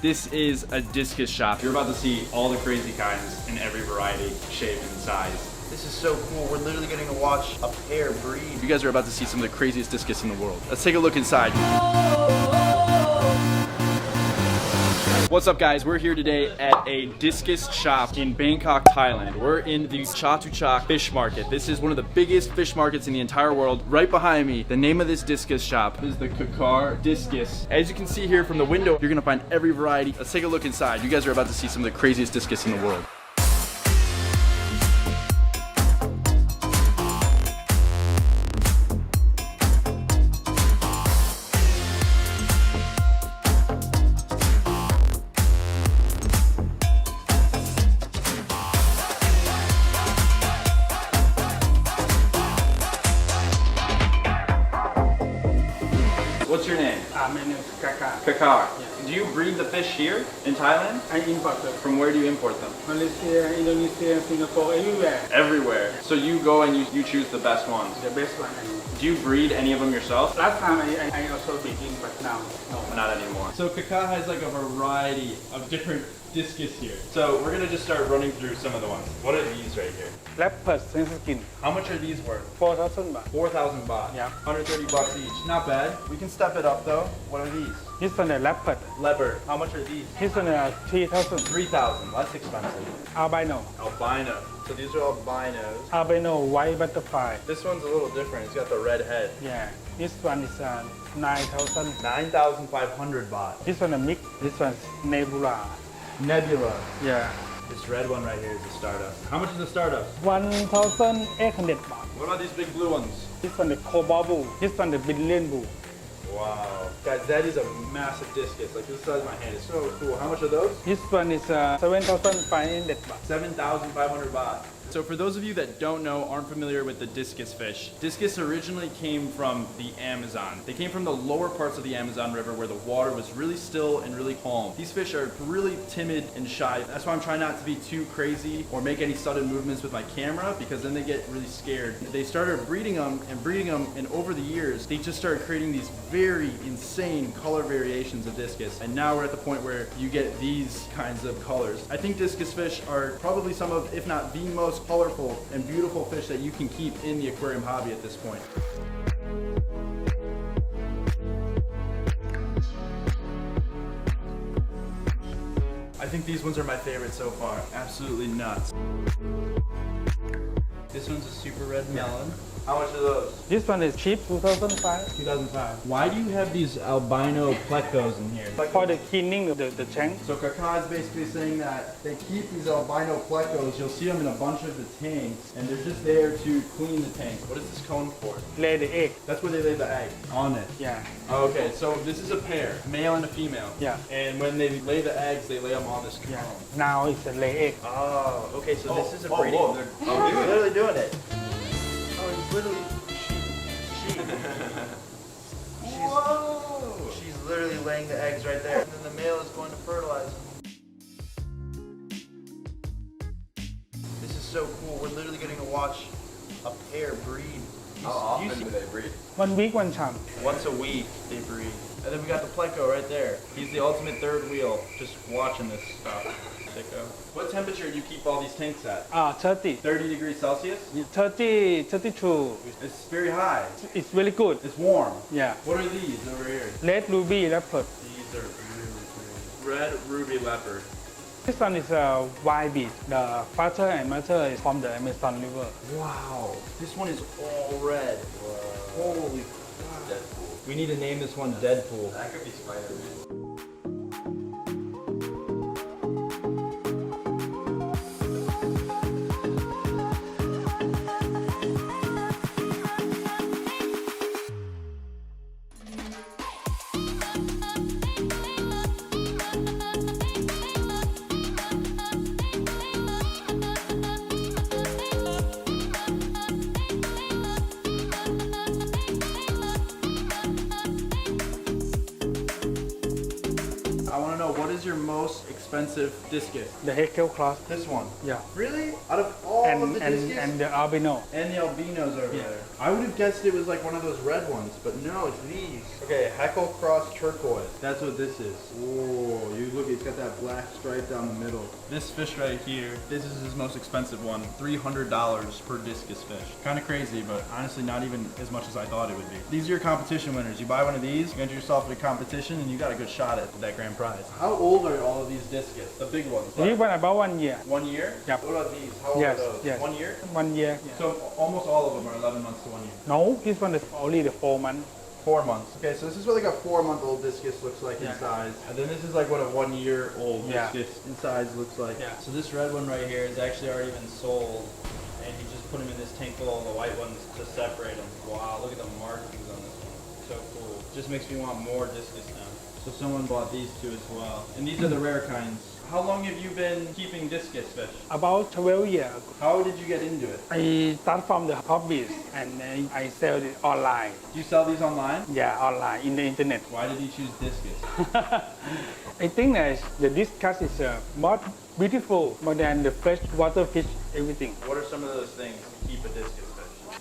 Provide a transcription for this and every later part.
This is a discus shop. You're about to see all the crazy kinds in every variety, shape, and size. This is so cool. We're literally getting to watch a pair breed. You guys are about to see some of the craziest discus in the world. Let's take a look inside. What's up, guys? We're here today at a discus shop in Bangkok, Thailand. We're in the Chatuchak fish market. This is one of the biggest fish markets in the entire world. Right behind me, the name of this discus shop is the Kakar Discus. As you can see here from the window, you're gonna find every variety. Let's take a look inside. You guys are about to see some of the craziest discus in the world. What's your name? My name is Kaka. Kakar. Do you breed the fish here in Thailand? I import them. From where do you import them? Malaysia, Indonesia, Singapore, everywhere. Everywhere. So you go and you choose the best ones. The best one. Do you breed any of them yourself? Last time I also begin, but now no. Not anymore. So Kakar has like a variety of different discus here. So we're gonna just start running through some of the ones. What are these right here? Leopard skin. How much are these worth? 4,000 baht. 4,000 baht. Yeah. 130 bucks each. Not bad. We can step it up though. What are these? This one is leopard. Leopard. How much are these? This one is 3,000. 3,000. That's expensive. Albino. Albino. So these are albinos. Albino white butterfly. This one's a little different. It's got the red head. Yeah. This one is 9,000. 9,500 baht. This one is mix. This one is nebula. Nebula. Yeah. This red one right here is a stardust. How much is the stardust? 1,800 baht. What about these big blue ones? This one is cobalt blue. This one is billion blue. Wow. Guys, that is a massive discus. Like this size of my hand. It's so cool. How much are those? This one is 7,500 baht. 7,500 baht. So for those of you that don't know, aren't familiar with the discus fish, discus originally came from the Amazon. They came from the lower parts of the Amazon River where the water was really still and really calm. These fish are really timid and shy. That's why I'm trying not to be too crazy or make any sudden movements with my camera, because then they get really scared. They started breeding them, and over the years, they just started creating these very insane color variations of discus. And now we're at the point where you get these kinds of colors. I think discus fish are probably some of, if not the most colorful and beautiful fish that you can keep in the aquarium hobby at this point. I think these ones are my favorite so far. Absolutely nuts. This one's a super red melon. How much are those? This one is cheap, 2005. 2005. Why do you have these albino plecos in here? For the cleaning of the tank. So Kaka is basically saying that they keep these albino plecos. You'll see them in a bunch of the tanks, and they're just there to clean the tanks. What is this cone for? Lay the egg. That's where they lay the egg. On it. Yeah. Okay, so this is a pair, male and a female. Yeah. And when they lay the eggs, they lay them on this cone. Yeah. Now it's a lay egg. Oh, okay, so this is a breeding. Whoa. Oh, he's literally doing it. Oh, he's literally. She's literally laying the eggs right there. And then the male is going to fertilize them. This is so cool. We're literally getting to watch a pair breed. How often do they breed? 1 week, 1 time. Once a week they breed. And then we got the pleco right there. He's the ultimate third wheel, just watching this stuff. Sicko. What temperature do you keep all these tanks at? 30. 30 degrees Celsius? 30, 32. It's very high. It's very good. It's warm. Yeah. What are these over here? Red ruby leopard. These are really pretty. Red ruby leopard. This one is a white bead. The father and mother is from the Amazon River. Wow. This one is all red. Whoa. Holy crap. Deadpool. We need to name this one Deadpool. That could be Spider-Man. is your most expensive discus? The Heckel cross. This one. Yeah. Really? Out of all of the discus? And the albino. And the albinos over there. I would have guessed it was like one of those red ones, but no, it's these. Okay, Heckel Cross Turquoise. That's what this is. Oh, you look, it's got that black stripe down the middle. This fish right here, this is his most expensive one. $300 per discus fish. Kind of crazy, but honestly not even as much as I thought it would be. These are your competition winners. You buy one of these, you enter yourself in a competition, and you got a good shot at that grand prize. How old are all of these discus? The big ones? This one about 1 year. 1 year? Yep. What about these? How old Yes, are those? yes. 1 year? 1 year. Yeah. So almost all of them are 11 months to 1 year. No, this one is only the 4 months. 4 months. Okay, so this is what like a 4-month-old discus looks like in Yeah. size. And then this is like what a 1-year-old Yeah. discus in size looks like. Yeah. So this red one right here is actually already been sold, and he just put them in this tank full of the white ones to separate them. Wow, look at the markings on this one. So cool. Just makes me want more discus now. So someone bought these two as well. And these are the rare kinds. How long have you been keeping discus fish? About 12 years. How did you get into it? I start from the hobbies and then I sell it online. Do you sell these online? Yeah, online in the internet. Why did you choose discus? I think that the discus is more beautiful more than the freshwater fish, everything. What are some of those things to keep a discus fish?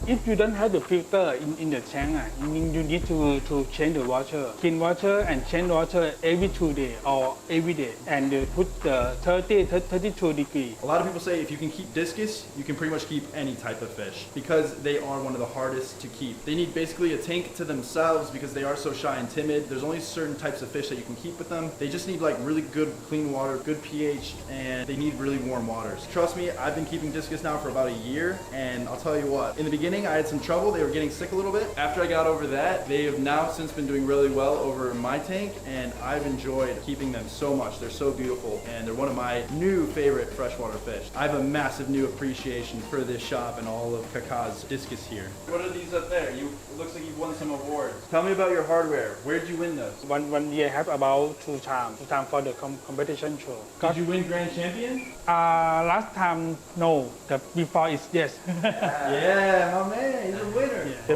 If you don't have the filter in the tank, you need to change the water. Clean water and change water every 2 days or every day. And put the 32 degrees. A lot of people say if you can keep discus, you can pretty much keep any type of fish because they are one of the hardest to keep. They need basically a tank to themselves because they are so shy and timid. There's only certain types of fish that you can keep with them. They just need like really good clean water, good pH, and they need really warm waters. Trust me, I've been keeping discus now for about a year, and I'll tell you what, in the beginning I had some trouble. They were getting sick a little bit. After I got over that, they have now since been doing really well over my tank, and I've enjoyed keeping them so much. They're so beautiful, and they're one of my new favorite freshwater fish. I have a massive new appreciation for this shop and all of Kaka's discus here. What are these up there? It looks like you've won some awards. Tell me about your hardware. Where'd you win those? One year have about 2 times for the competition show. Did you win grand champion? Last time, no. The before is yes. Yeah, my man, he's a winner. The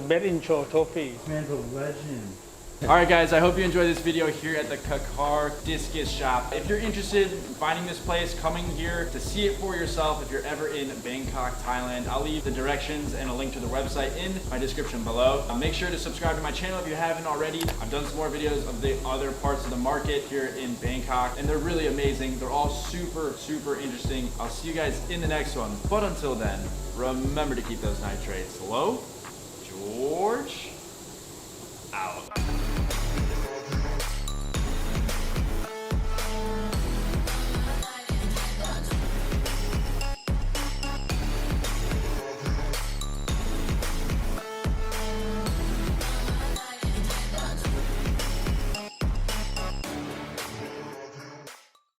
best intro trophy. This man's a legend. Alright guys, I hope you enjoyed this video here at the Kakar Discus Shop. If you're interested in finding this place, coming here to see it for yourself, if you're ever in Bangkok, Thailand, I'll leave the directions and a link to the website in my description below. Make sure to subscribe to my channel if you haven't already. I've done some more videos of the other parts of the market here in Bangkok, and they're really amazing. They're all super, super interesting. I'll see you guys in the next one. But until then, remember to keep those nitrates low. George, out.